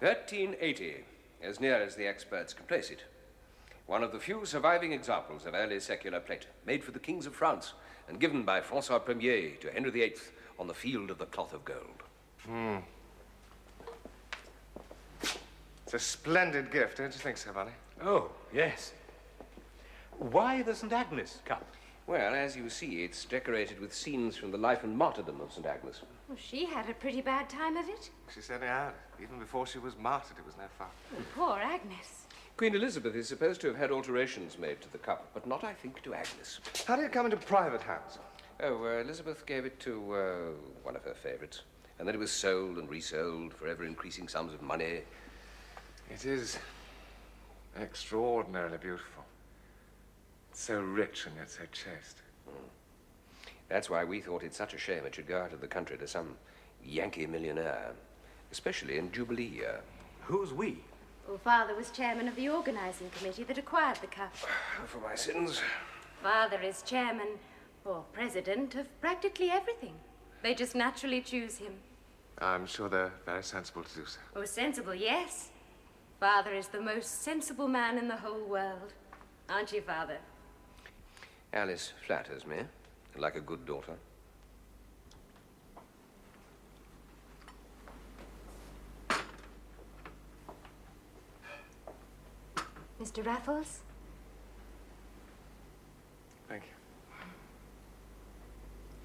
1380, as near as the experts can place it. One of the few surviving examples of early secular plate, made for the kings of France and given by Francois Ier to Henry VIII on the field of the cloth of gold. It's a splendid gift, don't you think so, Bunny? Oh, yes. Why the St. Agnes cup? Well, as you see, it's decorated with scenes from the life and martyrdom of St. Agnes. Well, she had a pretty bad time of it. She certainly had. Even before she was martyred, it was no fun. Poor Agnes. Queen Elizabeth is supposed to have had alterations made to the cup, but not, I think, to Agnes. How did it come into private hands? Oh, Elizabeth gave it to one of her favorites. And then it was sold and resold for ever-increasing sums of money. It is extraordinarily beautiful. It's so rich and yet so chaste. That's why we thought it such a shame it should go out of the country to some Yankee millionaire, especially in Jubilee year. Who's we? Well, Father was chairman of the organizing committee that acquired the cup. For my sins. Father is chairman, or president, of practically everything. They just naturally choose him. I'm sure they're very sensible to do so. Oh, sensible, yes. Father is the most sensible man in the whole world. Aren't you, Father? Alice flatters me, like a good daughter. Mr. Raffles? Thank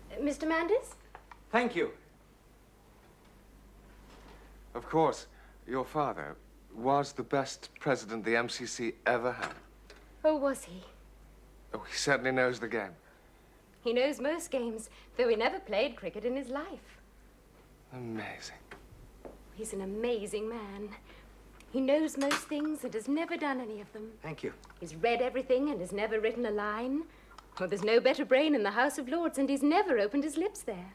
you. Mr. Manders? Thank you. Of course, your father was the best president the MCC ever had. Oh, was he? Oh, he certainly knows the game. He knows most games, though he never played cricket in his life. Amazing. He's an amazing man. He knows most things and has never done any of them. Thank you. He's read everything and has never written a line. Oh, there's no better brain in the House of Lords, and he's never opened his lips there.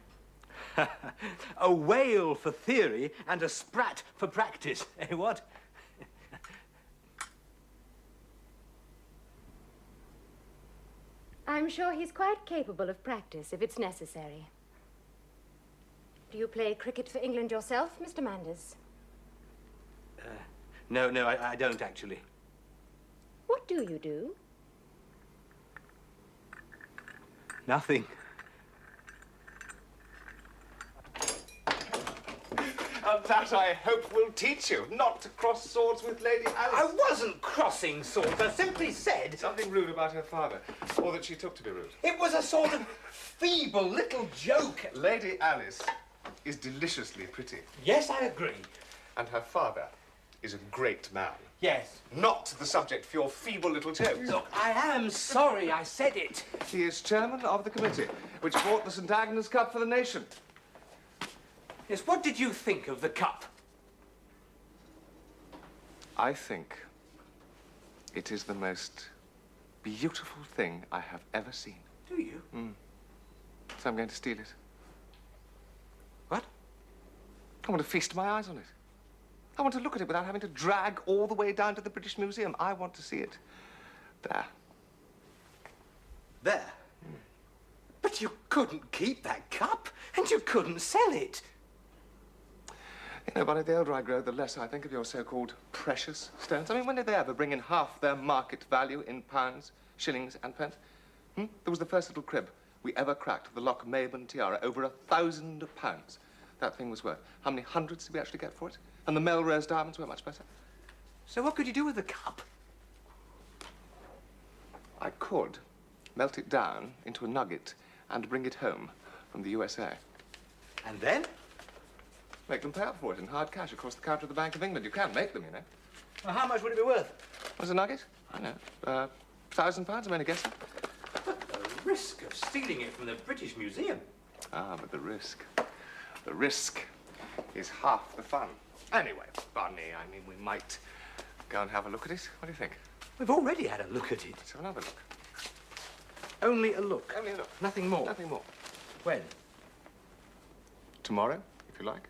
A whale for theory and a sprat for practice. Eh, what? I'm sure he's quite capable of practice if it's necessary. Do you play cricket for England yourself, Mr. Manders? No, I don't actually. What do you do? Nothing. That, I hope, will teach you not to cross swords with Lady Alice. I wasn't crossing swords. I simply said... Something rude about her father, or that she took to be rude. It was a sort of feeble little joke. Lady Alice is deliciously pretty. Yes, I agree. And her father is a great man. Yes. Not the subject for your feeble little jokes. Look, I am sorry I said it. He is chairman of the committee, which bought the St. Agnes Cup for the nation. Yes, what did you think of the cup? I think it is the most beautiful thing I have ever seen. Do you? So I'm going to steal it. What? I want to feast my eyes on it. I want to look at it without having to drag all the way down to the British Museum. I want to see it there. There? But you couldn't keep that cup, and you couldn't sell it. You know, Bonnie, the older I grow, the less I think of your so-called precious stones. I mean, when did they ever bring in half their market value in pounds, shillings, and pence? There was the first little crib we ever cracked, the Loch Maben tiara, over £1,000. That thing was worth. How many hundreds did we actually get for it? And the Melrose diamonds were much better. So what could you do with the cup? I could melt it down into a nugget and bring it home from the USA. And then? Make them pay up for it in hard cash across the counter of the Bank of England. You can make them, you know. Well, how much would it be worth? What's a nugget? I know. £1,000, I'm only guessing. But the risk of stealing it from the British Museum. Ah, but the risk. The risk is half the fun. Anyway, Barney, I mean, we might go and have a look at it. What do you think? We've already had a look at it. Let's have another look. Only a look. Only a look. Nothing more. Nothing more. When? Tomorrow, if you like.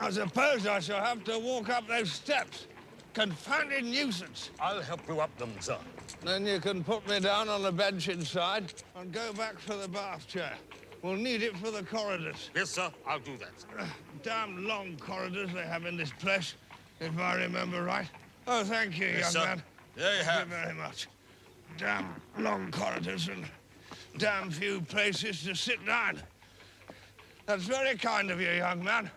I suppose I shall have to walk up those steps. Confounded nuisance. I'll help you up them, sir. Then you can put me down on the bench inside and go back for the bath chair. We'll need it for the corridors. Yes, sir, I'll do that. Damn long corridors they have in this place, if I remember right. Oh, thank you, Yes, young sir. man. There you have. Thank you very much. Damn long corridors and damn few places to sit down. That's very kind of you, young man.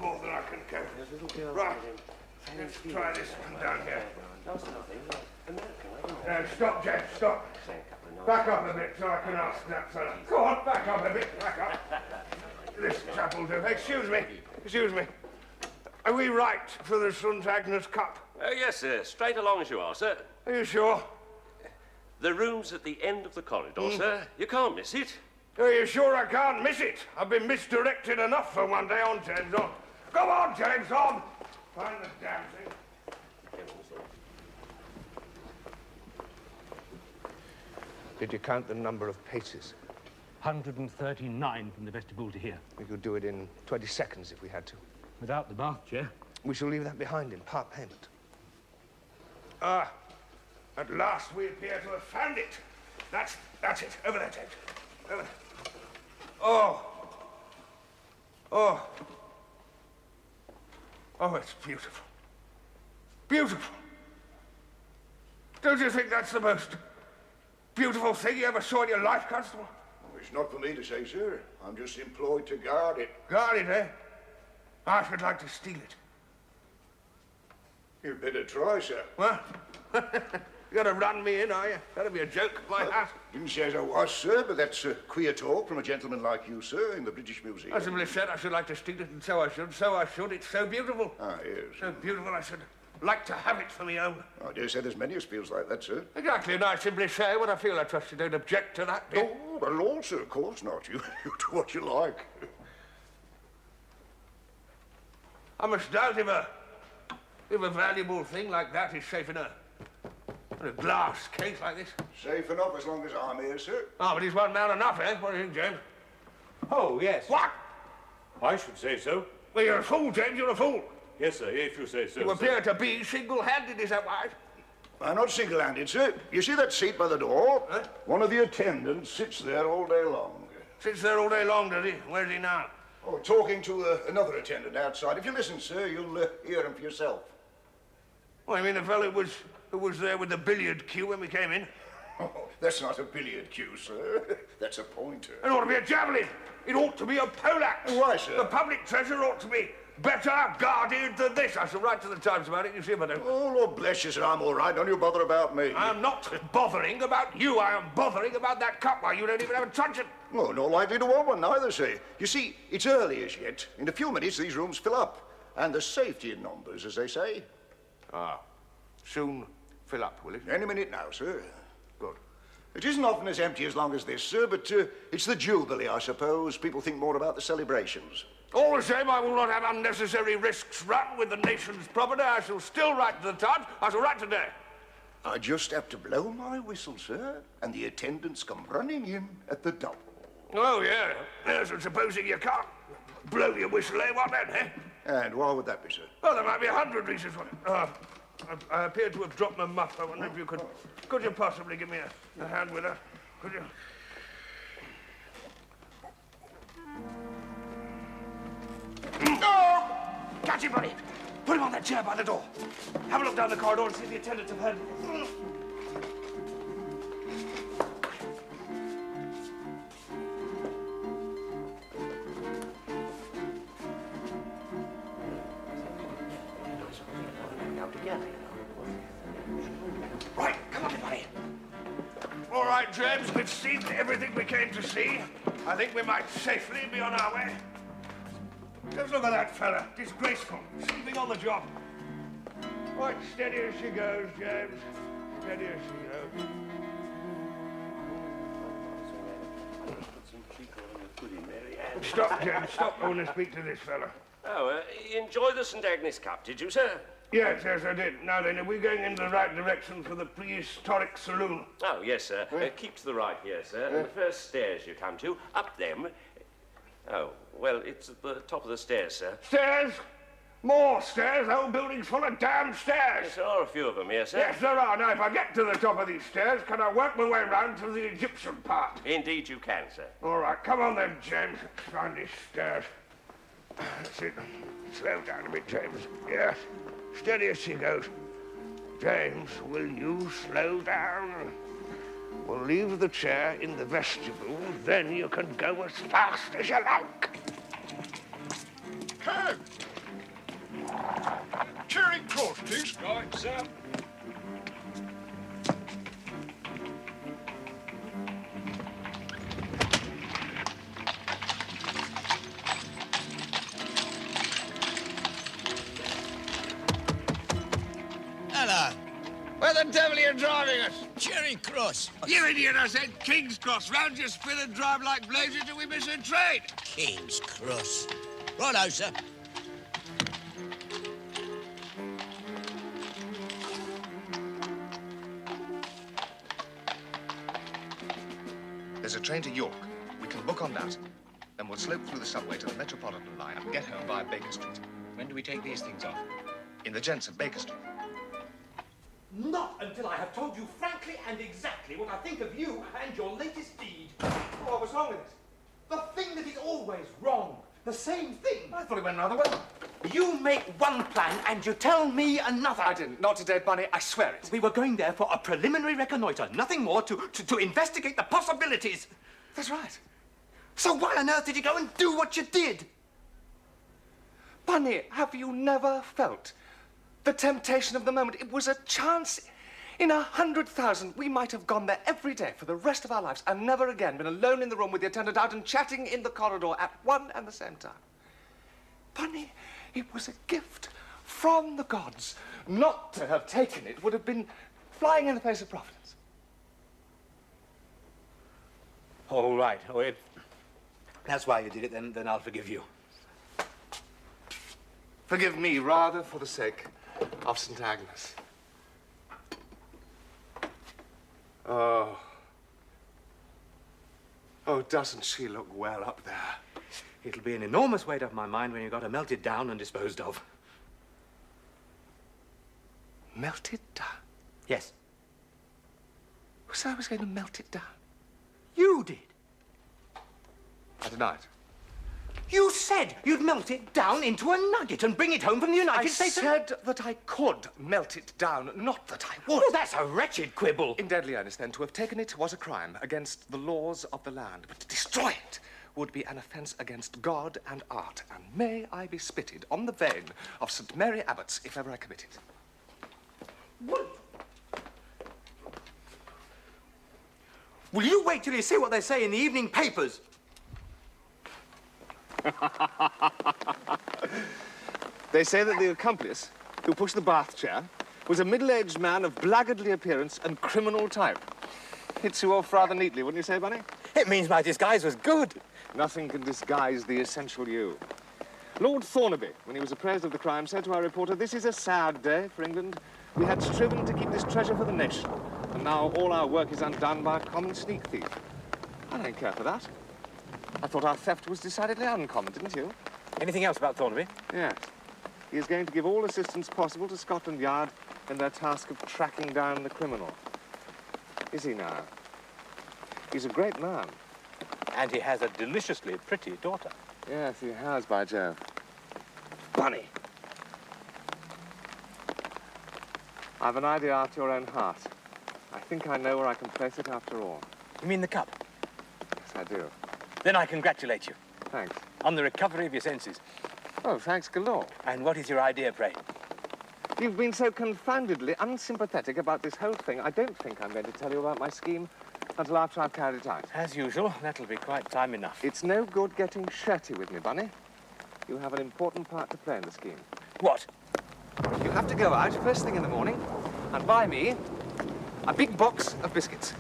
More than I can carry. Right. Let's try this one down here. Stop, James, stop. Back up a bit so I can ask that fella. Go on, back up a bit, back up. This chap will do. Excuse me. Are we right for the St. Agnes Cup? Oh, yes, sir. Straight along as you are, sir. Are you sure? The room's at the end of the corridor, sir. You can't miss it. Are you sure I can't miss it? I've been misdirected enough for one day. On, James, on. Go on, James, on. Find the damn thing. Did you count the number of paces? 139 from the vestibule to here. We could do it in 20 seconds if we had to. Without the bath chair. We shall leave that behind in part payment. Ah, at last we appear to have found it. That's it. Over there, James. Over there. Oh, it's beautiful. Beautiful. Don't you think that's the most beautiful thing you ever saw in your life, Constable? It's not for me to say, sir. I'm just employed to guard it. Guard it, eh? I should like to steal it. You'd better try, sir. What? You gonna run me in, are you? That'd be a joke, my hat. Didn't say as I was, sir, but that's queer talk from a gentleman like you, sir, in the British Museum. I simply said I should like to steal it, and so I should. So I should. It's so beautiful. Ah, yes. So beautiful, I should like to have it for me own. I dare say there's many as feels like that, sir. Exactly, and I simply say what I feel. I trust you don't object to that, do you? Oh, the law, sir, of course not. You do what you like. I must doubt if a valuable thing like that is safe in a glass case like this. Safe enough as long as I'm here, sir. Oh, but he's one man enough, eh? What do you think, James? Oh, yes. What? I should say so. Well, you're a fool, James, you're a fool. Yes, sir, if you say so. You appear to be single-handed, is that right? I'm not single-handed, sir. You see that seat by the door? Huh? One of the attendants sits there all day long. Sits there all day long, does he? Where's he now? Oh, talking to another attendant outside. If you listen, sir, you'll hear him for yourself. Well, I mean the fellow who was there with the billiard cue when we came in. Oh, that's not a billiard cue, sir. That's a pointer. It ought to be a javelin. It ought to be a poleaxe. Why, sir? The public treasure ought to be better guarded than this. I shall write to the Times about it, you see if I don't. Oh, Lord bless you, sir. I'm all right. Don't you bother about me. I'm not bothering about you. I am bothering about that cup. Why, you don't even have a truncheon. Oh, not likely to want one neither, sir. You see, it's early as yet. In a few minutes, these rooms fill up. And there's safety in numbers, as they say. Ah, soon fill up, will it? Any minute now, sir. Good. It isn't often as empty as long as this, sir, but it's the Jubilee, I suppose. People think more about the celebrations. All the same, I will not have unnecessary risks run with the nation's property. I shall still write to the Times. I shall write today. I just have to blow my whistle, sir, and the attendants come running in at the double. Oh, yeah. Yes, and supposing you can't blow your whistle, eh? What then, eh? And why would that be, sir? Well, there might be 100 reasons for it. I appear to have dropped my muff. I wonder if you could you possibly give me a hand with her? Could you? Oh! Catch him, buddy. Put him on that chair by the door. Have a look down the corridor and see if the attendants have heard. Right, come on, buddy. All right, James, we've seen everything we came to see. I think we might safely be on our way. Just look at that fella, disgraceful, sleeping on the job. Right, steady as she goes, James. Steady as she goes. Stop, James, stop. I want to speak to this fella. Oh, enjoy the St. Agnes Cup, did you, sir? Yes, I did. Now then, are we going in the right direction for the prehistoric saloon? Oh, yes, sir. Keep to the right here, sir. And the first stairs you come to, up them. Oh, well, it's at the top of the stairs, sir. Stairs? More stairs? The whole building's full of damn stairs. Yes, there are a few of them here, sir. Yes, there are. Now, if I get to the top of these stairs, can I work my way round to the Egyptian part? Indeed you can, sir. All right, come on then, James. Let's find these stairs. That's it. Slow down a bit, James. Yes. Steady as she goes. James, will you slow down? We'll leave the chair in the vestibule, then you can go as fast as you like. Hey! Charing Cross, please. Right, sir. Hello. Where the devil are you driving us? Charing Cross. You idiot, I said King's Cross. Round your spin and drive like blazes till we miss a train. King's Cross. Righto, sir. There's a train to York. We can book on that. Then we'll slope through the subway to the Metropolitan line and get home via Baker Street. When do we take these things off? In the gents of Baker Street. Not until I have told you frankly and exactly what I think of you and your latest deed. What was wrong with it? The thing that is always wrong. The same thing. I thought it went another way. You make one plan and you tell me another. I didn't. Not today, Bunny. I swear it. We were going there for a preliminary reconnoiter, nothing more, to investigate the possibilities. That's right. So why on earth did you go and do what you did? Bunny, have you never felt the temptation of the moment? It was a chance in 100,000. We might have gone there every day for the rest of our lives and never again been alone in the room with the attendant out and chatting in the corridor at one and the same time. Bunny, it was a gift from the gods. Not to have taken it would have been flying in the face of Providence. All right. Oh, if that's why you did it, then I'll forgive you. Forgive me, rather, for the sake of St. Agnes. Oh. Oh, doesn't she look well up there? It'll be an enormous weight off my mind when you've got her melted down and disposed of. Melted down? Yes. Who said I was going to melt it down? You did. I deny it. You said you'd melt it down into a nugget and bring it home from the United States. I said that I could melt it down, not that I would. Oh, that's a wretched quibble. In deadly earnest, then, to have taken it was a crime against the laws of the land, but to destroy it would be an offence against God and art, and may I be spitted on the vein of St. Mary Abbots if ever I commit it. What? Will you wait till you see what they say in the evening papers? They say that the accomplice who pushed the bath chair was a middle-aged man of blackguardly appearance and criminal type. Hits you off rather neatly, wouldn't you say, Bunny? It means my disguise was good. Nothing can disguise the essential you. Lord Thornaby, when he was appraised of the crime, said to our reporter, "This is a sad day for England. We had striven to keep this treasure for the nation, and now all our work is undone by a common sneak thief." I don't care for that. I thought our theft was decidedly uncommon, didn't you? Anything else about Thornaby? Yes. He is going to give all assistance possible to Scotland Yard in their task of tracking down the criminal. Is he now? He's a great man. And he has a deliciously pretty daughter. Yes, he has, by Jove. Bunny! I've an idea after your own heart. I think I know where I can place it after all. You mean the cup? Yes, I do. Then I congratulate you Thanks. on the recovery of your senses. Oh, thanks galore. And what is your idea, pray? You've been so confoundedly unsympathetic about this whole thing, I don't think I'm going to tell you about my scheme until after I've carried it out. As usual, that'll be quite time enough. It's no good getting shirty with me, Bunny. You have an important part to play in the scheme. What? You have to go out first thing in the morning and buy me a big box of biscuits.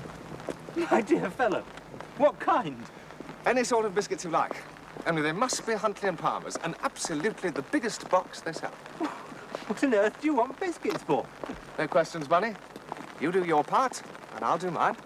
My dear fellow, what kind? Any sort of biscuits you like. Only they must be Huntley and Palmer's, and absolutely the biggest box they sell. What on earth do you want biscuits for? No questions, Bunny. You do your part, and I'll do mine.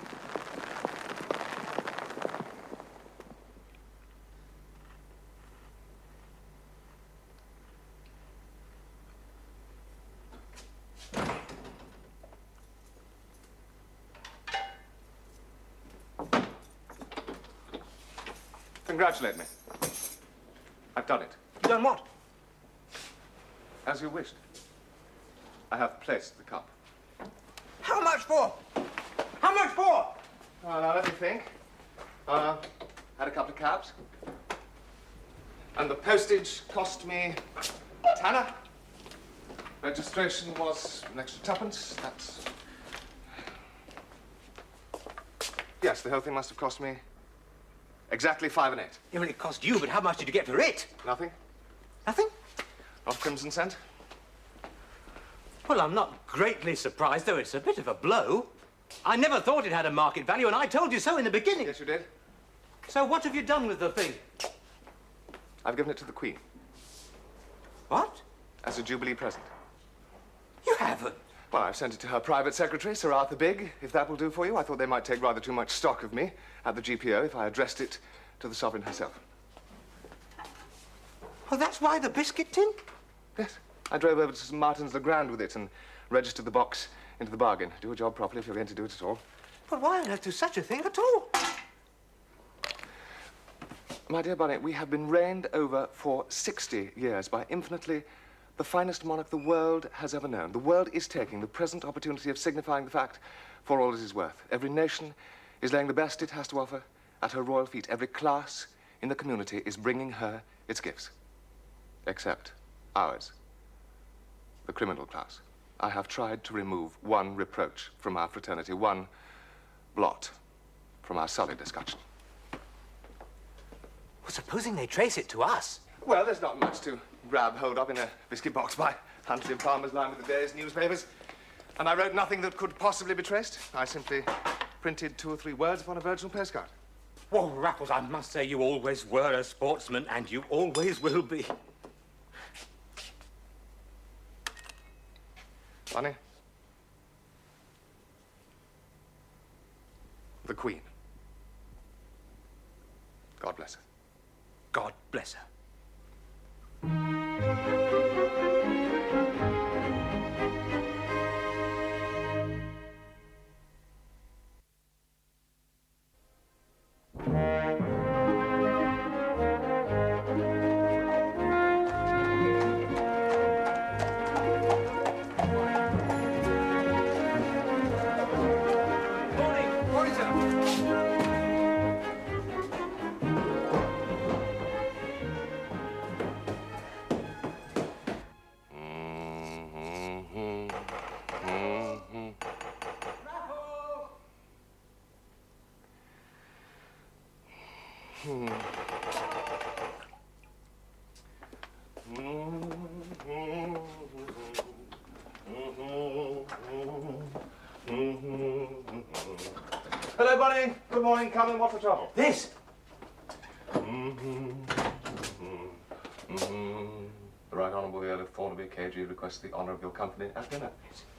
Congratulate me. I've done it. You done what? As you wished. I have placed the cup. How much for? How much for? Now let me think. Had a couple of cabs. And the postage cost me a tenner. Registration was an extra twopence. That's... Yes, the whole thing must have cost me exactly 5 1/8. Yeah, well, it cost you, but how much did you get for it? Nothing. Nothing? Not crimson cent. Well, I'm not greatly surprised, though it's a bit of a blow. I never thought it had a market value, and I told you so in the beginning. Yes, you did. So what have you done with the thing? I've given it to the Queen What? as a Jubilee present. You haven't. Well, I've sent it to her private secretary, Sir Arthur Bigg, if that will do for you. I thought they might take rather too much stock of me at the GPO if I addressed it to the Sovereign herself. Well, that's why the biscuit tin? Yes. I drove over to St. Martin's le Grand with it and registered the box into the bargain. Do a job properly if you're going to do it at all. But why on earth do such a thing at all? My dear Bonnet, we have been reigned over for 60 years by infinitely the finest monarch the world has ever known. The world is taking the present opportunity of signifying the fact for all it is worth. Every nation is laying the best it has to offer at her royal feet. Every class in the community is bringing her its gifts. Except ours, the criminal class. I have tried to remove one reproach from our fraternity, one blot from our solid escutcheon. Well, supposing they trace it to us. Well, there's not much to grab hold of in a biscuit box by Huntley and Palmer's line with the day's newspapers. And I wrote nothing that could possibly be traced. I simply printed 2 or 3 words upon a virginal postcard. Well, Raffles, I must say you always were a sportsman, and you always will be. Bunny? The Queen. God bless her. God bless her. Hello, Bunny. Good morning. Come in. What's the trouble? This? The Right Honourable the Earl of Thornaby, KG, requests the honour of your company at dinner.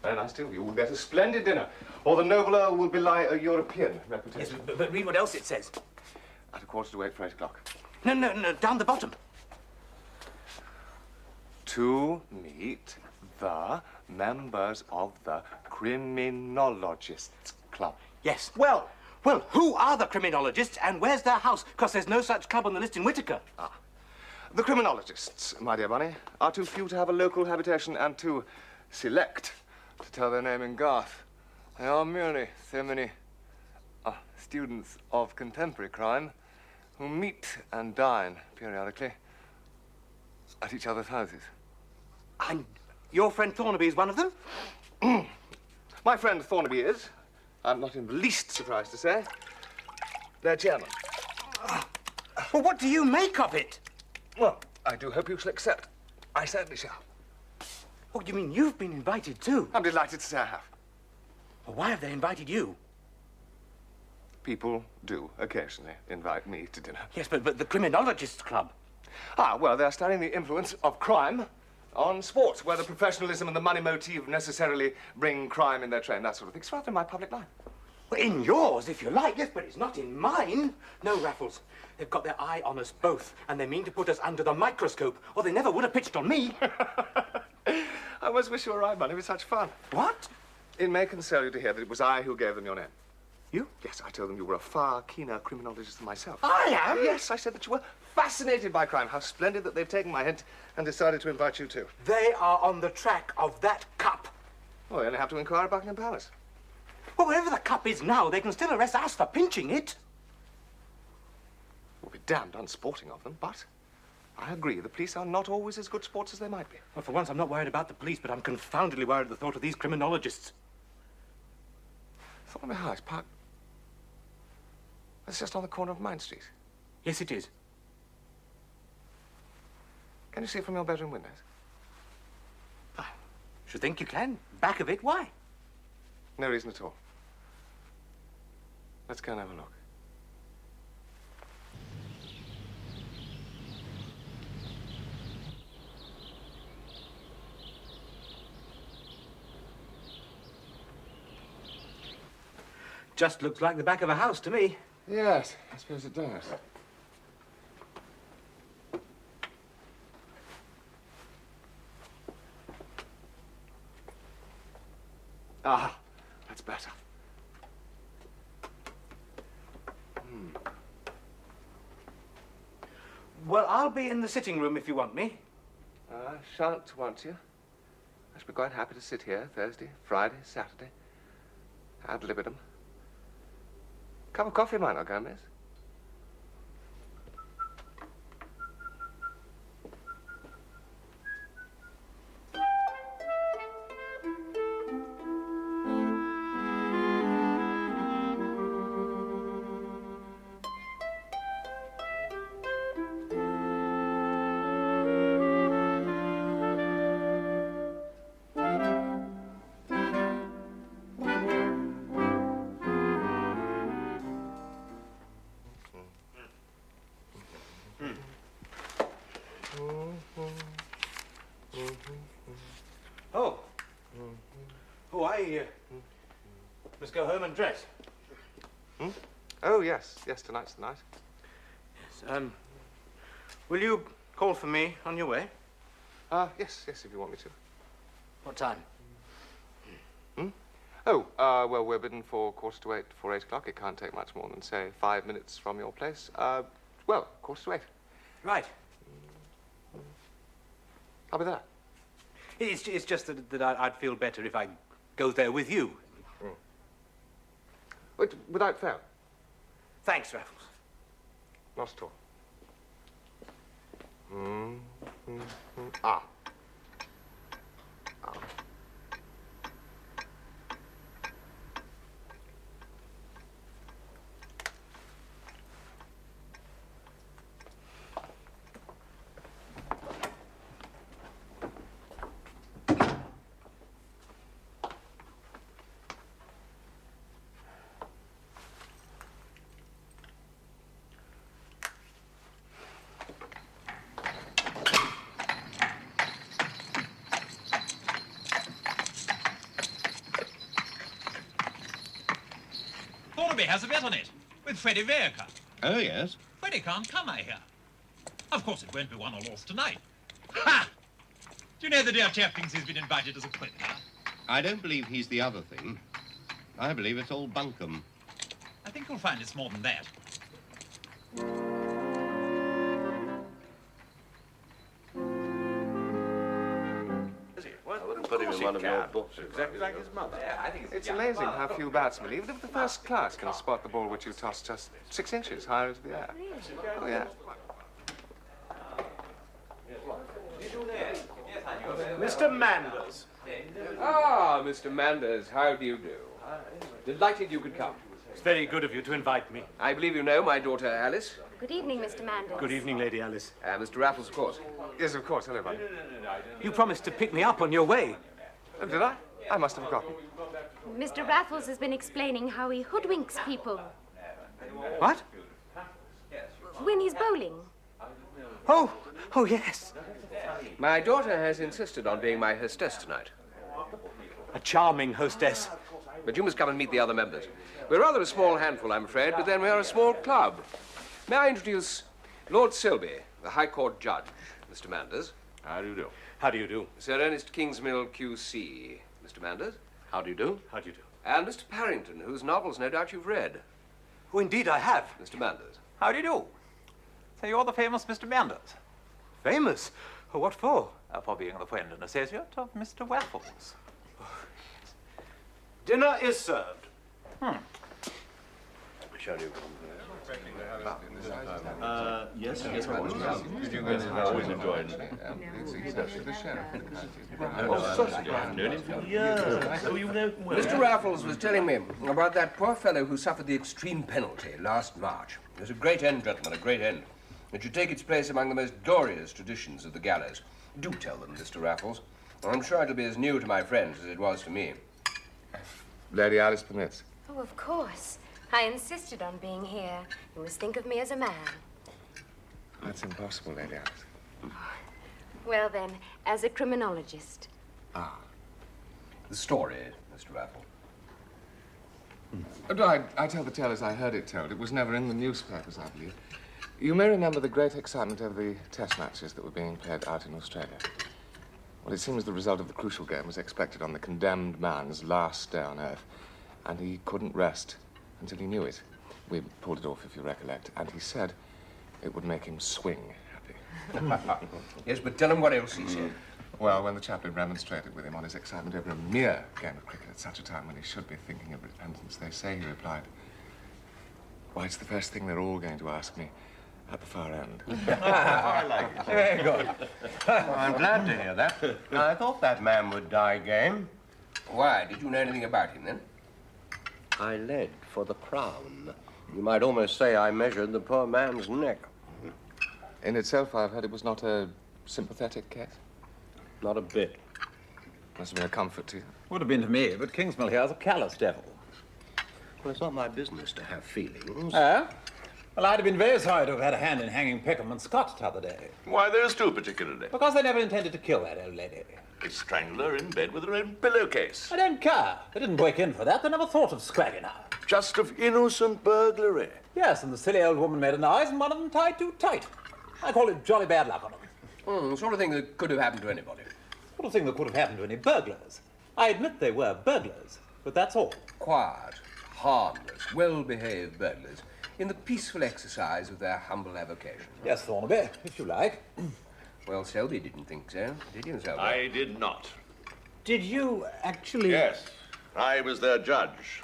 Very nice, too. You will get a splendid dinner. Or the noble Earl will belie a European reputation. Yes, but read what else it says. At 8:15 for 8 o'clock. No, down the bottom. To meet the members of the Criminologists Club. Yes. Well, who are the criminologists and where's their house? Because there's no such club on the list in Whitaker. The criminologists, my dear Bunny, are too few to have a local habitation and too select to tell their name in Garth. They are merely so many students of contemporary crime who meet and dine periodically at each other's houses. And your friend Thornaby is one of them? My friend Thornaby is, I'm not in the least surprised to say, their chairman. Well, what do you make of it? Well, I do hope you shall accept. I certainly shall. Oh, you mean you've been invited too? I'm delighted to say I have. Well, why have they invited you? People do occasionally invite me to dinner. Yes, but the Criminologists Club. Well, they're studying the influence of crime On sports, where the professionalism and the money motive necessarily bring crime in their train, that sort of thing. It's rather in my public life. Well, in yours, if you like, yes, but it's not in mine. No, Raffles. They've got their eye on us both, and they mean to put us under the microscope, or they never would have pitched on me. I almost wish you were right, man. It was such fun. What? It may console you to hear that it was I who gave them your name. You? Yes, I told them you were a far keener criminologist than myself. I am? Yes, I said that you were fascinated by crime. How splendid that they've taken my hint and decided to invite you too. They are on the track of that cup. Well, they only have to inquire at Buckingham Palace. Well, wherever the cup is now, they can still arrest us for pinching it. It would be damned unsporting of them, but I agree, the police are not always as good sports as they might be. Well, for once, I'm not worried about the police, but I'm confoundedly worried at the thought of these criminologists. Thornby House, Park. That's just on the corner of Mine Street. Yes, it is. Can you see it from your bedroom windows? I should think you can. Back of it, why? No reason at all. Let's go and have a look. Just looks like the back of a house to me. Yes, I suppose it does. Ah, that's better. Well, I'll be in the sitting room if you want me. I shan't want you. I shall be quite happy to sit here Thursday, Friday, Saturday. Ad libitum. Cup of coffee might not go amiss. Oh. Oh, I must go home and dress. Oh, yes. Yes, tonight's the night. Yes, will you call for me on your way? Yes, if you want me to. What time? Oh, well, we're bidden for 7:45 for 8 o'clock. It can't take much more than, say, 5 minutes from your place. Well, 7:45. Right. I'll be there. It's just that I'd feel better if I go there with you. Wait, without fail? Thanks, Raffles. Not at all. Ah. Thornaby has a bet on it, with Freddie Vereker. Oh, yes? Freddie can't come, I hear. Of course, it won't be won or lost tonight. Ha! Do you know the dear chap thinks he's been invited as a cricketer? I don't believe he's the other thing. I believe it's all bunkum. I think you'll find it's more than that. I wouldn't put him in one of your books. Exactly like his mother. Yeah, I think It's amazing how few batsmen, even of the first class, can spot the ball which you toss just 6 inches higher into the air. Oh, yeah. Mr. Manders. Ah, Mr. Manders, how do you do? Delighted you could come. It's very good of you to invite me. I believe you know my daughter Alice. Good evening, Mr. Manders. Good evening, Lady Alice. Mr. Raffles, of course. Yes, of course. Hello, buddy. You promised to pick me up on your way. Oh, did I? I must have forgotten. Mr. Raffles has been explaining how he hoodwinks people What? when he's bowling. Oh, Oh, yes. My daughter has insisted on being my hostess tonight. A charming hostess. But you must come and meet the other members. We're rather a small handful, I'm afraid, but then we are a small club. May I introduce Lord Selby, the High Court judge, Mr. Manders. How do you do? How do you do? Sir Ernest Kingsmill, QC, Mr. Manders. How do you do? How do you do? And Mr. Parrington, whose novels no doubt you've read. Oh, indeed I have. Mr. Manders. How do you do? So you're the famous Mr. Manders? Famous? Oh, what for? For being the friend and associate of Mr. Raffles. Dinner is served. Shall you? Yes. Always enjoyed it. Mr. Raffles was telling me about that poor fellow who suffered the extreme penalty last March. It was a great end, gentlemen, a great end. It should take its place among the most glorious traditions of the gallows. Do tell them, Mr. Raffles. I'm sure it'll be as new to my friends as it was to me. Lady Alice permits. Oh, of course. I insisted on being here. You must think of me as a man. That's impossible, Lady Alice. Well, then, as a criminologist. Ah. The story, Mr. Raffles. I tell the tale as I heard it told. It was never in the newspapers, I believe. You may remember the great excitement over the test matches that were being played out in Australia. Well, it seems the result of the crucial game was expected on the condemned man's last day on Earth, and he couldn't rest until he knew it. We pulled it off, if you recollect, and he said it would make him swing happy. Yes, but tell him what else he said. Well, when the chaplain remonstrated with him on his excitement over a mere game of cricket at such a time when he should be thinking of repentance, they say he replied, "Why, it's the first thing they're all going to ask me at the far end." I like it. Very good. Well, I'm glad to hear that. I thought that man would die game. Why? Did you know anything about him, then? I led for the crown. You might almost say I measured the poor man's neck. In itself, I've heard it was not a sympathetic case. Not a bit. Must have been a comfort to you. Would have been to me, but Kingsmill here's a callous devil. Well, it's not my business to have feelings. Well, I'd have been very sorry to have had a hand in hanging Peckham and Scott the other day. Why those two particularly? Because they never intended to kill that old lady. They strangled her in bed with her own pillowcase. I don't care. They didn't break in for that. They never thought of scragging her. Just of innocent burglary. Yes, and the silly old woman made a noise and one of them tied too tight. I call it jolly bad luck on them. The sort of thing that could have happened to anybody. Sort of thing that could have happened to any burglars. I admit they were burglars, but that's all. Quiet, harmless, well-behaved burglars in the peaceful exercise of their humble avocation. Yes, Thornaby, if you like. Well, Selby didn't think so, did you, Selby? I did not. Did you actually... Yes, I was their judge.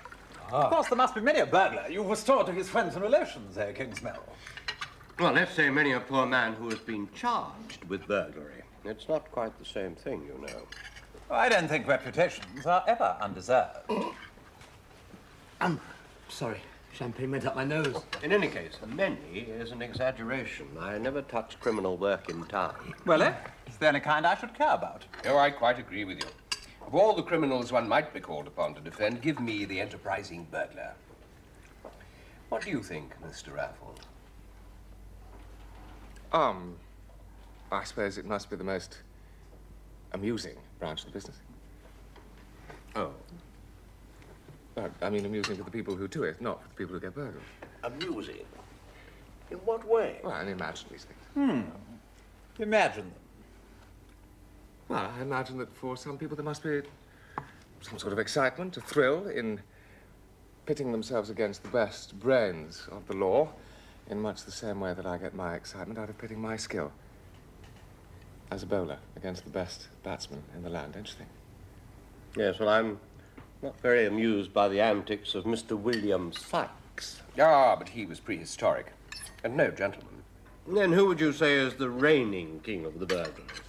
Of course, there must be many a burglar you've restored to his friends and relations, Kingsmill. Well, let's say many a poor man who has been charged with burglary. It's not quite the same thing, you know. I don't think reputations are ever undeserved. Sorry, champagne went up my nose. In any case, many is an exaggeration. I never touch criminal work in town. Well, it's the only kind I should care about. Oh, I quite agree with you. Of all the criminals one might be called upon to defend, give me the enterprising burglar. What do you think, Mr. Raffles? I suppose it must be the most amusing branch of the business. Oh. I mean, amusing to the people who do it, not for the people who get burgled. Amusing? In what way? Well, I imagine these things. Imagine them. Well, I imagine that for some people there must be some sort of excitement, a thrill in pitting themselves against the best brains of the law, in much the same way that I get my excitement out of pitting my skill as a bowler against the best batsman in the land, don't you think? Yes, well, I'm not very amused by the antics of Mr. William Sykes. Ah, but he was prehistoric, and no gentleman. Then who would you say is the reigning king of the burglars?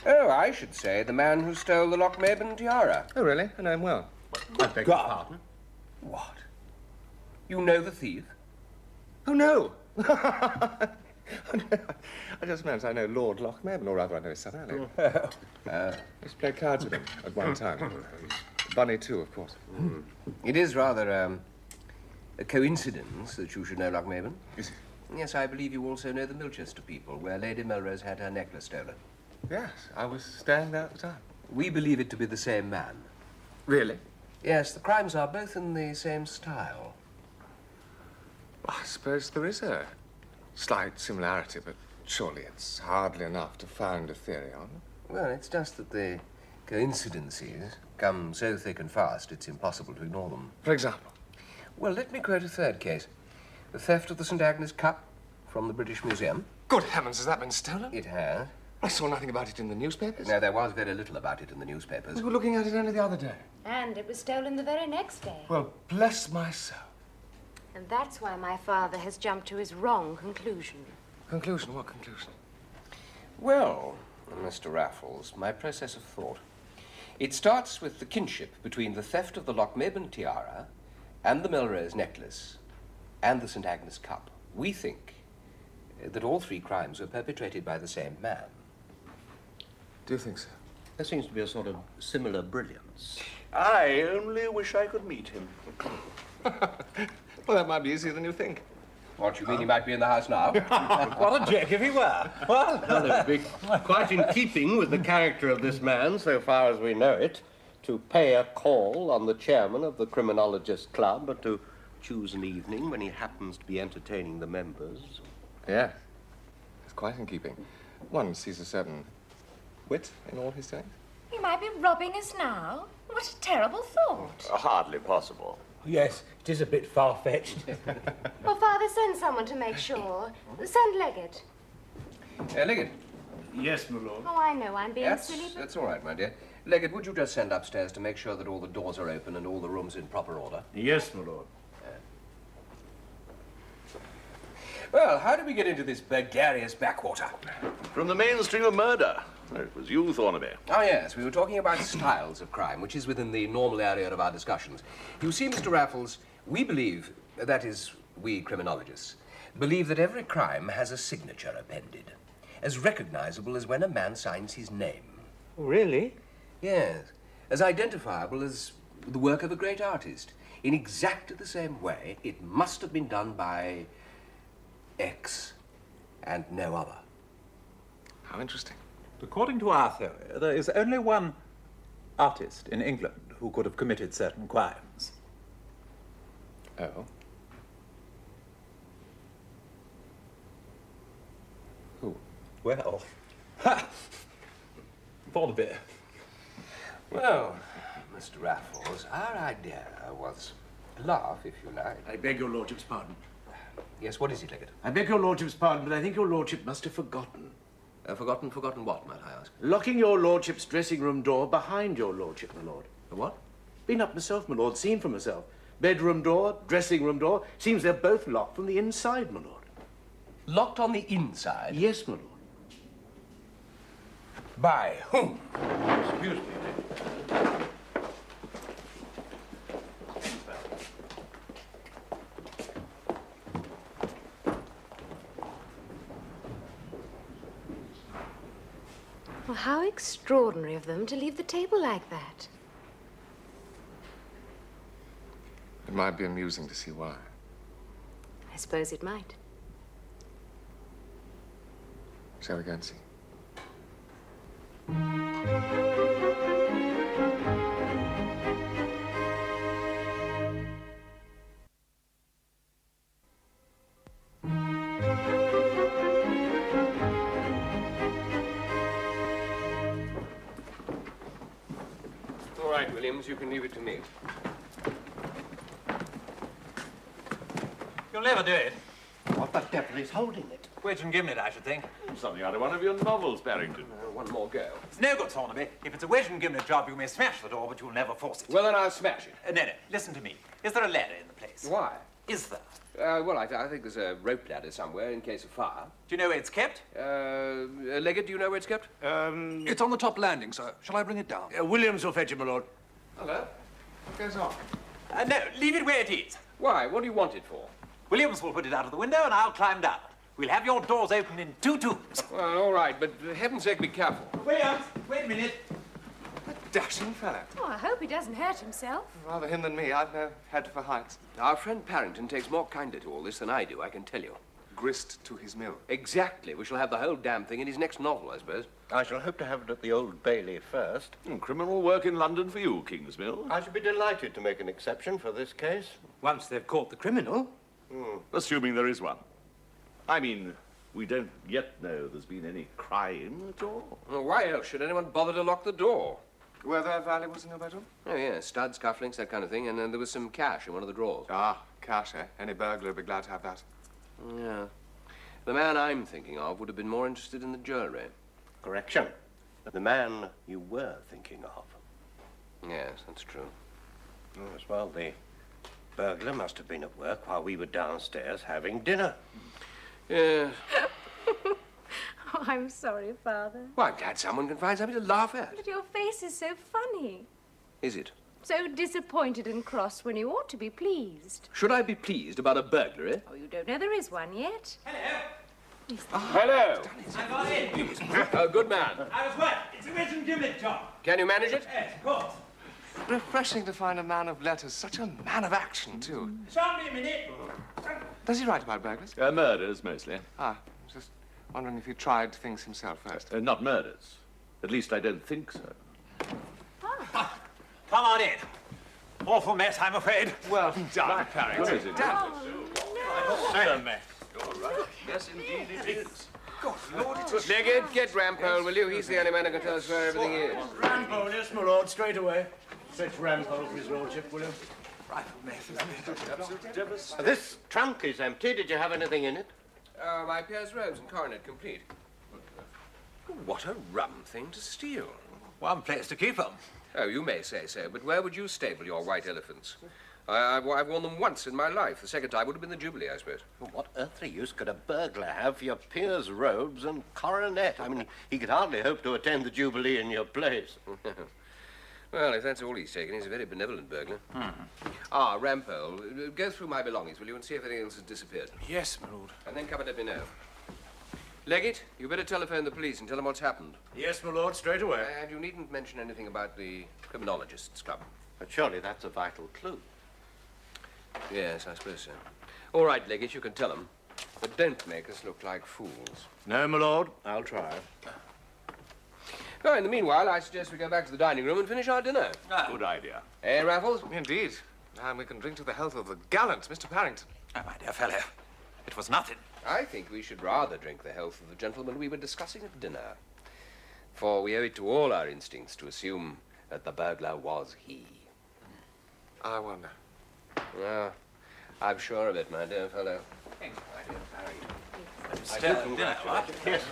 Oh, I should say the man who stole the Lochmaben tiara. Oh, really? I know him well. I beg your pardon? What? You know the thief? Oh, no! I just meant I know Lord Lochmaben, or rather I know his son, Alec. I used to play cards with him at one time. Bunny, too, of course. It is rather a coincidence that you should know Lochmaben. Is it? Yes, I believe you also know the Milchester people, where Lady Melrose had her necklace stolen. Yes, I was staying there at the time. We believe it to be the same man. Really? Yes, the crimes are both in the same style. I suppose there is a slight similarity, but surely it's hardly enough to found a theory on. Well, it's just that the coincidences come so thick and fast, it's impossible to ignore them. For example? Well, let me quote a third case. The theft of the St. Agnes Cup from the British Museum. Good heavens, has that been stolen? It has. I saw nothing about it in the newspapers. No, there was very little about it in the newspapers. We were looking at it only the other day. And it was stolen the very next day. Well, bless my soul. And that's why my father has jumped to his wrong conclusion. Conclusion? What conclusion? Well, Mr. Raffles, my process of thought. It starts with the kinship between the theft of the Lochmaben tiara and the Melrose necklace and the St. Agnes Cup. We think that all three crimes were perpetrated by the same man. Do you think so? There seems to be a sort of similar brilliance. I only wish I could meet him. Well, that might be easier than you think. What, you mean he might be in the house now? What a jerk if he were. Well, Well, it would be quite in keeping with the character of this man, so far as we know it, to pay a call on the chairman of the Criminologist Club and to choose an evening when he happens to be entertaining the members. Yeah. It's quite in keeping. One sees a certain wit in all his doing. He might be robbing us now. What a terrible thought. Hardly possible. yes, it is a bit far-fetched. Well, Father, send someone to make sure. Send Leggett. Leggett. Yes, my lord. Oh, I know I'm being That's, silly, but... that's all right, my dear. Leggett, would you just send upstairs to make sure that all the doors are open and all the rooms in proper order? Yes, my lord. Well, how did we get into this burgarious backwater? From the mainstream of murder. It was you, Thornaby. Oh, yes, we were talking about styles of crime, which is within the normal area of our discussions. You see, Mr. Raffles, we believe, that is, we criminologists, believe that every crime has a signature appended, as recognizable as when a man signs his name. Really? Yes, as identifiable as the work of a great artist. In exactly the same way, it must have been done by X and no other. How interesting. According to our theory, there is only one artist in England who could have committed certain crimes. Oh? Who? Well, ha! Thought a bit. Well, Mr. Raffles, our idea was laugh, if you like. I beg your lordship's pardon. Yes, what is it, Leggett? I beg your lordship's pardon, but I think your lordship must have forgotten. Forgotten what, might I ask? Locking your lordship's dressing-room door behind your lordship, my lord. The what? Been up myself, my lord, seen for myself. Bedroom door, dressing-room door. Seems they're both locked from the inside, my lord. Locked on the inside? Yes, my lord. By whom? Excuse me. Well, how extraordinary of them to leave the table like that. It might be amusing to see why. I suppose it might. Shall we go and see? All right, Williams, you can leave it to me. You'll never do it. What the devil is holding it? Wedge and gimlet, I should think. Something out of one of your novels, Barrington. One more go. It's no good, Thornaby. If it's a wedge and gimlet job, you may smash the door, but you'll never force it. Well, then I'll smash it. No, listen to me. Is there a ladder in the place? Why? Is there? Well, I think there's a rope ladder somewhere in case of fire. Do you know where it's kept? Leggett, do you know where it's kept? It's on the top landing, sir. Shall I bring it down? Williams will fetch it, my lord. Hello? What goes on? No, leave it where it is. Why? What do you want it for? Williams will put it out of the window and I'll climb down. We'll have your doors open in 2 twos. Well, all right, but for heaven's sake, be careful. Williams, wait a minute. Dashing fellow. Oh, I hope he doesn't hurt himself. Rather him than me. I've no head for heights. Our friend Parrington takes more kindly to all this than I do, I can tell you. grist to his mill. Exactly. We shall have the whole damn thing in his next novel, I suppose. I shall hope to have it at the Old Bailey first. Criminal work in London for you, Kingsmill. I should be delighted to make an exception for this case. Once they've caught the criminal. Assuming there is one. I mean, we don't yet know there's been any crime at all. Well, why else should anyone bother to lock the door? Were there valuables in your bedroom? Oh, yeah, studs, cufflinks, that kind of thing, and then there was some cash in one of the drawers. Ah, cash, eh? Any burglar would be glad to have that. Yeah. The man I'm thinking of would have been more interested in the jewellery. Correction. The man you were thinking of. Yes, that's true. Yes, well, the burglar must have been at work while we were downstairs having dinner. Yeah. Oh, I'm sorry, Father. Well, I'm glad someone can find something to laugh at. But your face is so funny. Is it? So disappointed and cross when you ought to be pleased. Should I be pleased about a burglary? Oh, you don't know there is one yet. Hello. I got in. Oh, good man. I was what? It's a written gimlet job. Can you manage it? Yes, of course. Refreshing to find a man of letters, such a man of action, too. Show me a minute. Does he write about burglars? Murders, mostly. Ah, just wondering if he tried things himself first. Not murders. At least I don't think so. Come on in. Awful mess, I'm afraid. Well done, Paris. What is it? A mess. Yes, indeed it is. Leggett, get Rampole, will you? He's the only man who can tell us where everything is. Rampole, yes, my lord, straight away. Fetch Rampole for his lordship, will you? This trunk is empty. Did you have anything in it? My Pierre's robes and coronet complete. What a rum thing to steal. One place to keep them. Oh, you may say so, but where would you stable your white elephants? I've worn them once in my life. The second time would have been the Jubilee, I suppose. What earthly use could a burglar have for your peer's robes and coronet? I mean, he could hardly hope to attend the Jubilee in your place. Well, if that's all he's taken, he's a very benevolent burglar. Ah, Rampole, go through my belongings, will you, and see if anything else has disappeared. Yes, my lord. And then come and let me know. Leggett, you better telephone the police and tell them what's happened. Yes, my lord, straight away. And you needn't mention anything about the Criminologists' Club. But surely that's a vital clue. Yes, I suppose so. All right, Leggett, you can tell them. But don't make us look like fools. No, my lord, I'll try. Oh, in the meanwhile, I suggest we go back to the dining room and finish our dinner. Good idea. Eh, Raffles? Indeed. And we can drink to the health of the gallant Mr. Parrington. Oh, my dear fellow, it was nothing. I think we should rather drink the health of the gentleman we were discussing at dinner. For we owe it to all our instincts to assume that the burglar was he. I wonder. Well, I'm sure of it, my dear fellow. Thanks, My dear Barry. Still, dinner, what? Yes.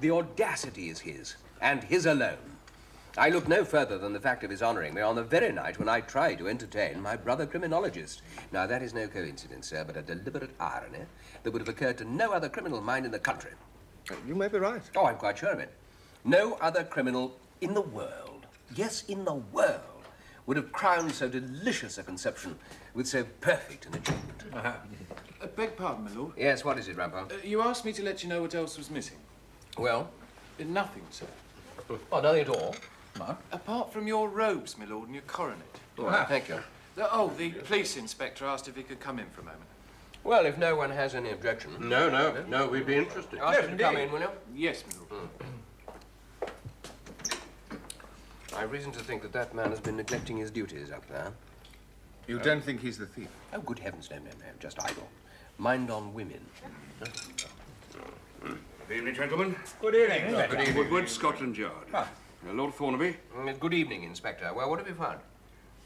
The audacity is his, and his alone. I look no further than the fact of his honouring me on the very night when I tried to entertain my brother criminologist. Now, that is no coincidence, sir, but a deliberate irony that would have occurred to no other criminal mind in the country. You may be right. Oh, I'm quite sure of it. No other criminal in the world, yes, in the world, would have crowned so delicious a conception with so perfect an achievement. Beg pardon, my lord. Yes, what is it, Rampole? You asked me to let you know what else was missing. Well? Nothing, sir. Oh, nothing at all? No. Apart from your robes, my lord, and your coronet. Well, thank you. The police inspector asked if he could come in for a moment. Well, if no one has any objection. No, we'd be interested. Ask him to come in, will you? Yes, my lord. I've reason to think that that man has been neglecting his duties up there. You don't think he's the thief? Oh, good heavens, no, just idle. Mind on women. Good evening, gentlemen. Good evening. Good evening. Woodward, Scotland Yard. Lord Thornaby. Good evening, Inspector. Well, what have you found?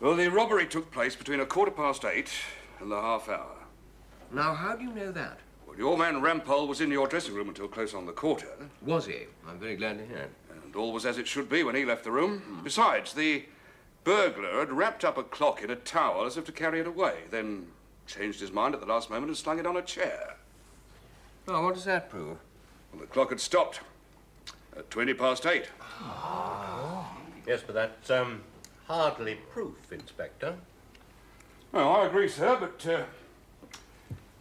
Well, the robbery took place between 8:15 and the half hour. Now, how do you know that? Well, your man Rampole was in your dressing room until close on the quarter. Was he? I'm very glad to hear it. And all was as it should be when he left the room. Besides, the burglar had wrapped up a clock in a towel as if to carry it away, then changed his mind at the last moment and slung it on a chair. Oh, what does that prove? Well, the clock had stopped at 8:20. Yes, but that's hardly proof, Inspector. Well, I agree, sir, but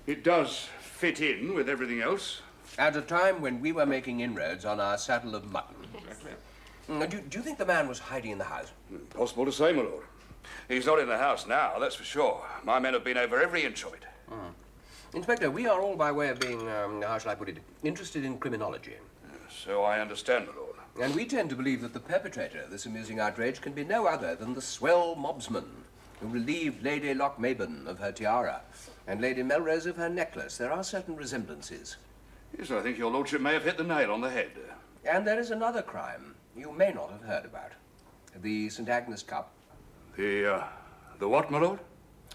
it does fit in with everything else. At a time when we were making inroads on our saddle of mutton. Do you think the man was hiding in the house? Possible to say, my lord. He's not in the house now, that's for sure. My men have been over every inch of it. Inspector, we are all, by way of being, how shall I put it, interested in criminology. So I understand, my lord. And we tend to believe that the perpetrator of this amusing outrage can be no other than the swell mobsman who relieved Lady Lochmaben of her tiara and Lady Melrose of her necklace. There are certain resemblances. Yes, I think your lordship may have hit the nail on the head. And there is another crime you may not have heard about. The St. Agnes Cup. The what, my lord?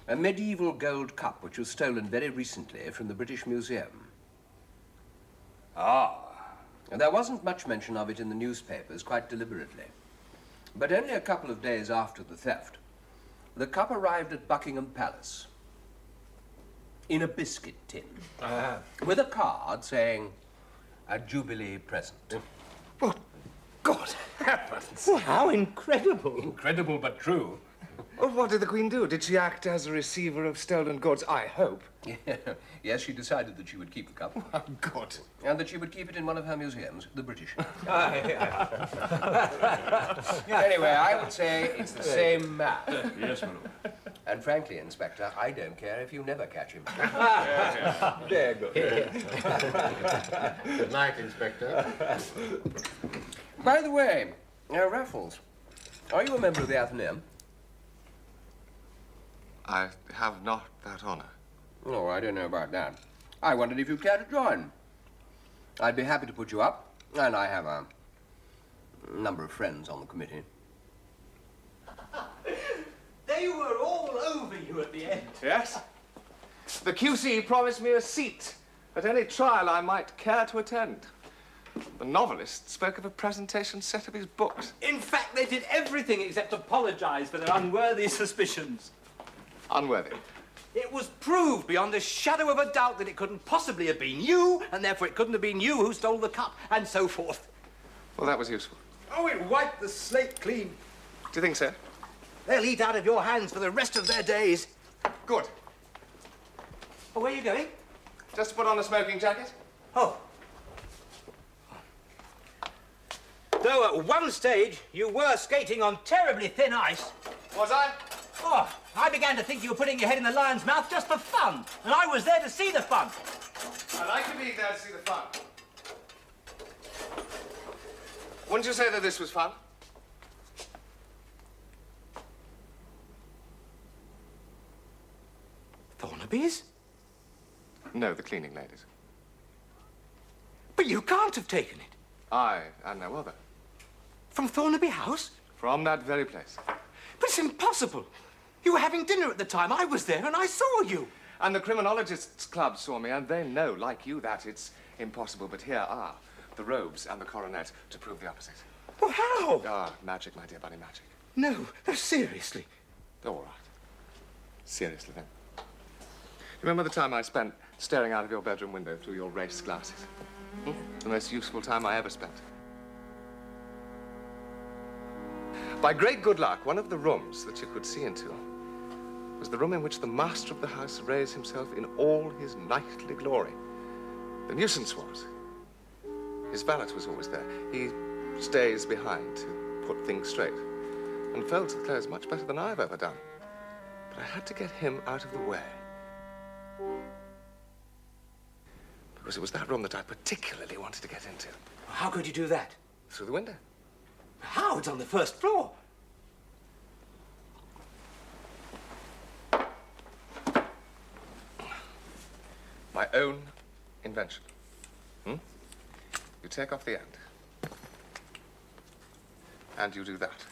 A medieval gold cup which was stolen very recently from the British Museum. Ah. And there wasn't much mention of it in the newspapers, quite deliberately. But only a couple of days after the theft, the cup arrived at Buckingham Palace in a biscuit tin with a card saying, "A Jubilee present." Oh, God heavens! Well, how incredible! Incredible but true. Oh, what did the Queen do? Did she act as a receiver of stolen goods? I hope. Yes, she decided that she would keep the cup. Oh, good. And that she would keep it in one of her museums, the British. Anyway, Anyway, I would say it's the same man. Yes, my lord. And frankly, Inspector, I don't care if you never catch him. There you go. Good night, Inspector. By the way, Raffles, are you a member of the Athenaeum? I have not that honor. Oh, I don't know about that. I wondered if you'd care to join. I'd be happy to put you up, and I have a number of friends on the committee. They were all over you at the end. Yes? The QC promised me a seat at any trial I might care to attend. The novelist spoke of a presentation set of his books. In fact, they did everything except apologize for their unworthy suspicions. Unworthy. It was proved beyond a shadow of a doubt that it couldn't possibly have been you, and therefore it couldn't have been you who stole the cup, and so forth. Well, that was useful. Oh, it wiped the slate clean. Do you think so? They'll eat out of your hands for the rest of their days. Good. Oh, where are you going? Just to put on a smoking jacket. Oh. Though at one stage you were skating on terribly thin ice. Was I? Oh, I began to think you were putting your head in the lion's mouth just for fun, and I was there to see the fun. I like to be there to see the fun. Wouldn't you say that this was fun? Thornaby's? No, the cleaning ladies. But you can't have taken it. I and no other. From Thornaby House? From that very place. But it's impossible. You were having dinner at the time. I was there and I saw you. And the Criminologists' Club saw me, and they know, like you, that it's impossible. But here are the robes and the coronet to prove the opposite. Well, how? Ah, magic, my dear bunny, magic. No, seriously. All right. Seriously, then. Remember the time I spent staring out of your bedroom window through your race glasses? The most useful time I ever spent. By great good luck, one of the rooms that you could see into was the room in which the master of the house raised himself in all his knightly glory. The nuisance was, his valet was always there. He stays behind to put things straight and folds the clothes much better than I've ever done. But I had to get him out of the way. Because it was that room that I particularly wanted to get into. How could you do that? Through the window. How? It's on the first floor. My own invention. You take off the end. And you do that.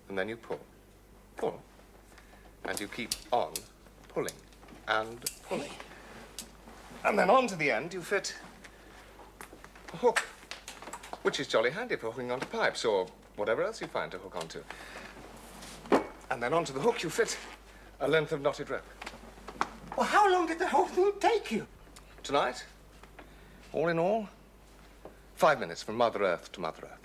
And then you pull. Pull. And you keep on pulling and pulling. And then onto the end you fit a hook, which is jolly handy for hooking onto pipes or whatever else you find to hook onto. And then onto the hook you fit a length of knotted rope. Well, how long did the whole thing take you? Tonight, all in all, 5 minutes from Mother Earth to Mother Earth.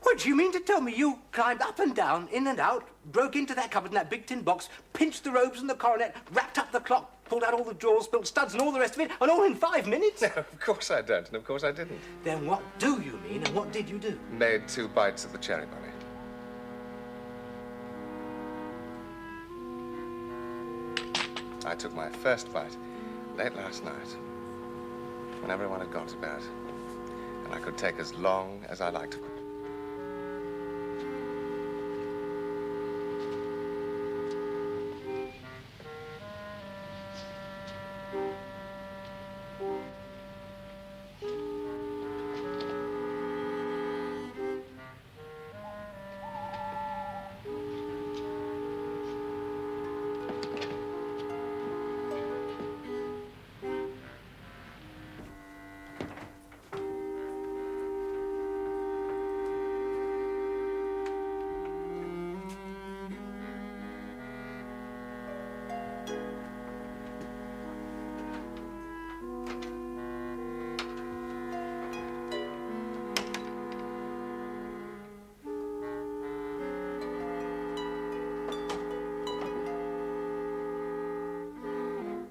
What, do you mean to tell me you climbed up and down, in and out, broke into that cupboard in that big tin box, pinched the robes and the coronet, wrapped up the clock, pulled out all the drawers, built studs and all the rest of it, and all in 5 minutes? No, of course I don't, and of course I didn't. Then what do you mean, and what did you do? Made 2 bites of the cherry bunny. I took my first bite late last night, when everyone had gone to bed, and I could take as long as I liked.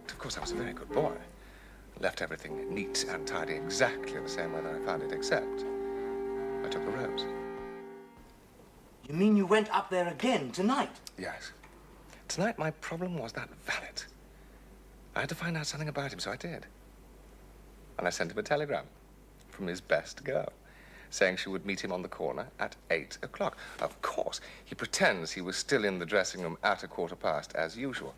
Of course, I was a very good boy. Left everything neat and tidy exactly the same way that I found it, except I took the robes. You mean you went up there again tonight? Yes. Tonight, my problem was that valet. I had to find out something about him, so I did. And I sent him a telegram from his best girl, saying she would meet him on the corner at 8 o'clock. Of course, he pretends he was still in the dressing room at 1:15, as usual.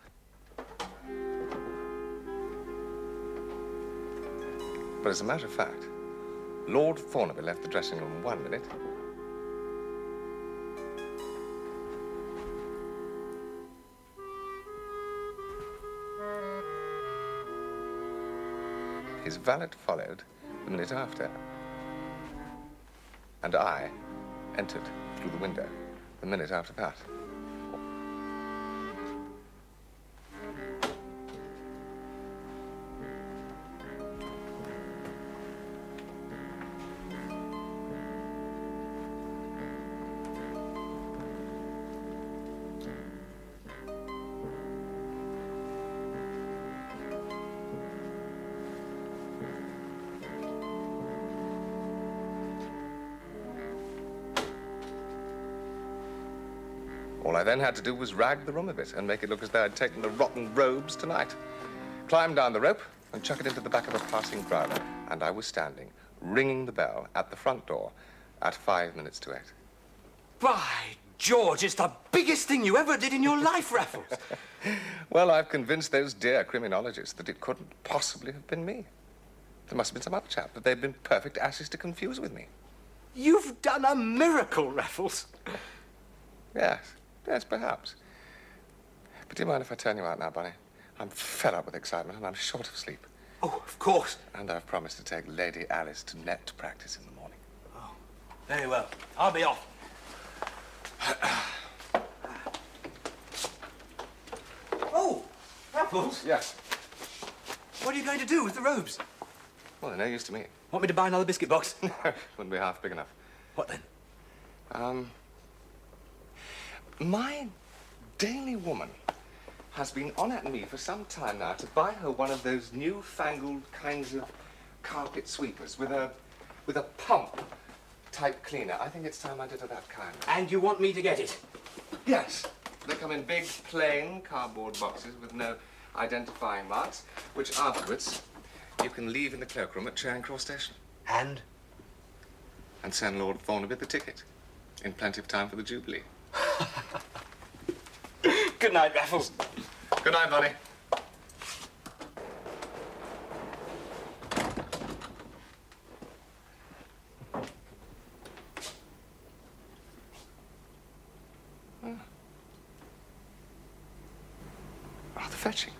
But as a matter of fact, Lord Thornaby left the dressing room 1 minute. His valet followed the minute after. And I entered through the window the minute after that. All I then had to do was rag the room a bit and make it look as though I'd taken the rotten robes tonight. Climb down the rope and chuck it into the back of a passing crowd. And I was standing, ringing the bell at the front door at 5 minutes to 8. By George, it's the biggest thing you ever did in your life, Raffles. Well, I've convinced those dear criminologists that it couldn't possibly have been me. There must have been some other chap that they've been perfect asses to confuse with me. You've done a miracle, Raffles. Yes, perhaps. But do you mind if I turn you out now, Bonnie? I'm fed up with excitement and I'm short of sleep. Oh, of course. And I've promised to take Lady Alice to net practice in the morning. Oh, very well. I'll be off. Oh, Raffles. Yes. What are you going to do with the robes? Well, they're no use to me. Want me to buy another biscuit box? No, wouldn't be half big enough. What then? My daily woman has been on at me for some time now to buy her one of those newfangled kinds of carpet sweepers with a pump type cleaner. I think it's time I did her that kind. And you want me to get it? Yes. They come in big, plain cardboard boxes with no identifying marks, which afterwards you can leave in the cloakroom at Charing Cross Station. And? And send Lord Thornaby the ticket in plenty of time for the Jubilee. Good night, Raffles. Good night, Bonnie. Rather fetching.